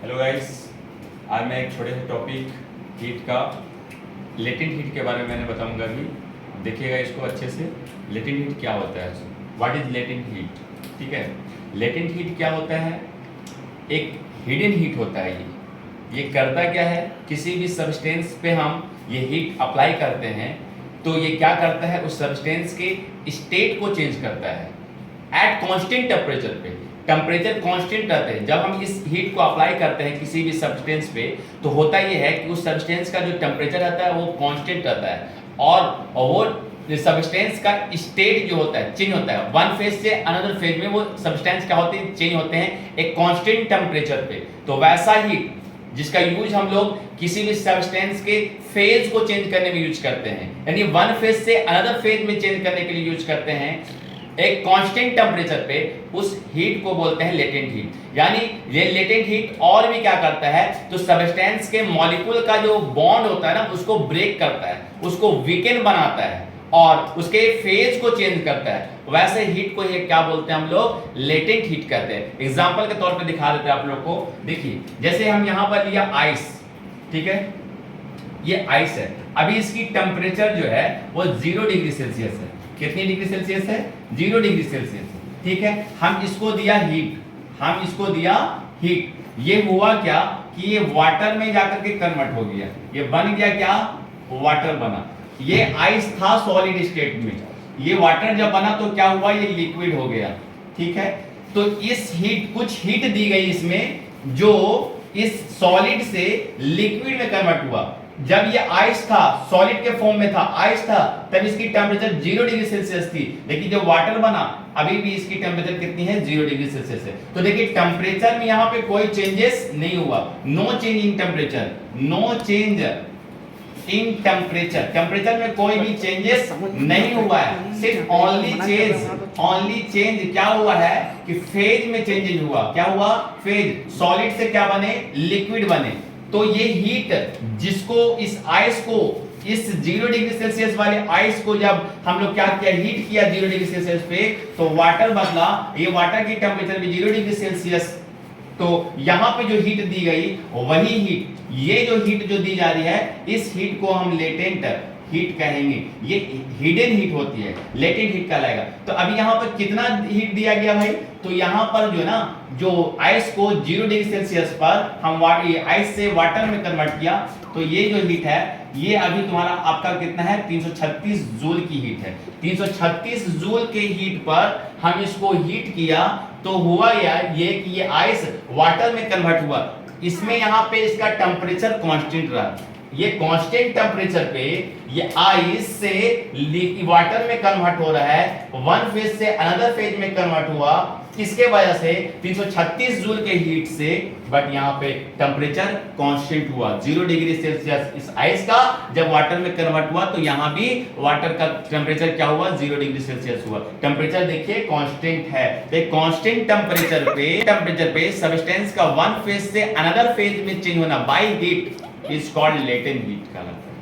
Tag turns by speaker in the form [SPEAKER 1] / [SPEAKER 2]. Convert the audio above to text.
[SPEAKER 1] Hello guys, आज मैं एक छोटे से टॉपिक हीट का लेटेंट हीट के बारे में मैंने बताऊंगा अभी। देखिएगा इसको अच्छे से। लेटेंट हीट क्या होता है, व्हाट इज लेटेंट हीट। ठीक है, लेटेंट हीट क्या होता है? एक हिडन हीट होता है। ये करता क्या है, किसी भी सब्सटेंस पे हम ये हीट अप्लाई करते हैं तो ये क्या करता है, उस सब्सटेंस के स्टेट को चेंज करता है एट कांस्टेंट टेम्परेचर पे। टेम्परेचर कांस्टेंट रहते हैं जब हम इस हीट को अप्लाई करते हैं किसी भी सब्सटेंस पे, तो होता ये है कि उस सब्सटेंस का जो टेम्परेचर रहता है वो कांस्टेंट रहता है और वो सब्सटेंस का स्टेट जो होता है चेंज होता है। वन फेज से अनदर फेज में वो सब्सटेंस क्या होते हैं, चेंज होते हैं एक कांस्टेंट टेम्परेचर पे। तो वैसा हीट जिसका यूज हम लोग किसी भी सब्सटेंस के फेज को चेंज करने में यूज करते हैं, यानी वन फेज से अनदर फेज में चेंज करने के लिए यूज करते हैं एक कांस्टेंट टेम्परेचर पे, उस हीट को बोलते हैं लेटेंट हीट। यानी ये लेटेंट हीट और भी क्या करता है, तो सब्सटेंस के मॉलिक्यूल का जो बॉन्ड होता है ना उसको ब्रेक करता है, उसको वीकेंड बनाता है और उसके फेज को चेंज करता है। वैसे हीट को ये क्या बोलते हैं, हम लोग लेटेंट हीट कहते हैं। एग्जांपल के तौर पे दिखा देते हैं आप लोग को। देखिए जैसे हम यहां पर लिया आइस, ठीक है, ये आइस है। अभी इसकी टेम्परेचर जो है वो 0 डिग्री सेल्सियस है। कितनी डिग्री सेल्सियस है? 0 डिग्री सेल्सियस। ठीक है, हम इसको दिया हीट, ये हुआ क्या कि ये वाटर में जाकर के कन्वर्ट हो गया, ये बन गया क्या, वाटर बना। ये आइस था सॉलिड स्टेट में, ये वाटर जब बना तो क्या हुआ, ये लिक्विड हो गया। ठीक है, तो इस हीट, कुछ हीट दी गई इसमें जो इस सॉलिड से लिक्विड में कन्वर्ट हुआ। जब ये आइस था, सॉलिड के फॉर्म में था, आइस था, तब इसकी टेम्परेचर 0 डिग्री सेल्सियस थी। लेकिन जब वाटर बना अभी भी इसकी टेम्परेचर कितनी है, 0 डिग्री सेल्सियस है। तो देखिए टेम्परेचर में यहां पे कोई चेंजेस नहीं हुआ, no change in temperature, no change in temperature. Temperature में कोई भी चेंजेस नहीं हुआ है, सिर्फ ओनली चेंज क्या हुआ है कि फेज में चेंजेस हुआ। क्या हुआ? फेज, सॉलिड से क्या बने, लिक्विड बने। तो ये हीट जिसको इस आइस को, इस 0 डिग्री सेल्सियस वाले आइस को जब हम लोग क्या किया, हीट किया 0 डिग्री सेल्सियस पे, तो वाटर बदला। ये वाटर की टेम्परेचर भी 0 डिग्री सेल्सियस। तो यहां पे जो हीट दी गई वही हीट, ये जो हीट जो दी जा रही है, इस हीट को हम लेटेंट हीट कहेंगे। ये हिडन हीट होती है, लेटेंट हीट कहलाएगा। तो अभी यहां पर कितना हीट दिया गया भाई, तो यहां पर जो ना, जो आइस को 0 डिग्री सेल्सियस पर हम आइस से वाटर में कन्वर्ट किया, तो ये जो हीट है ये अभी तुम्हारा आपका कितना है, 336 जूल की हीट है। 336 जूल के हीट पर हम इसको हीट किया तो हुआ यार ये कि ये आइस वाटर में कन्वर्ट हुआ। इसमें यहां पे इसका टेम्परेचर कांस्टेंट रहा। ये कांस्टेंट टेम्परेचर पे ये आइस से वाटर में कन्वर्ट हो रहा है, वन फेज से अनदर फेज में कन्वर्ट हुआ। किसके वजह से? 336 जूल के हीट से। बट यहाँ पे टेम्परेचर कांस्टेंट हुआ 0 डिग्री सेल्सियस इस आइस का। जब वाटर में कन्वर्ट हुआ तो यहाँ भी वाटर का टेम्परेचर क्या हुआ, 0 डिग्री सेल्सियस हुआ। टेम्परेचर देखिए कांस्टेंट है। तो कांस्टेंट टेम्परेचर पे सब्सटेंस का वन फेज से अनदर फेज में चेंज होना by heat is called latent heat कहलाता है।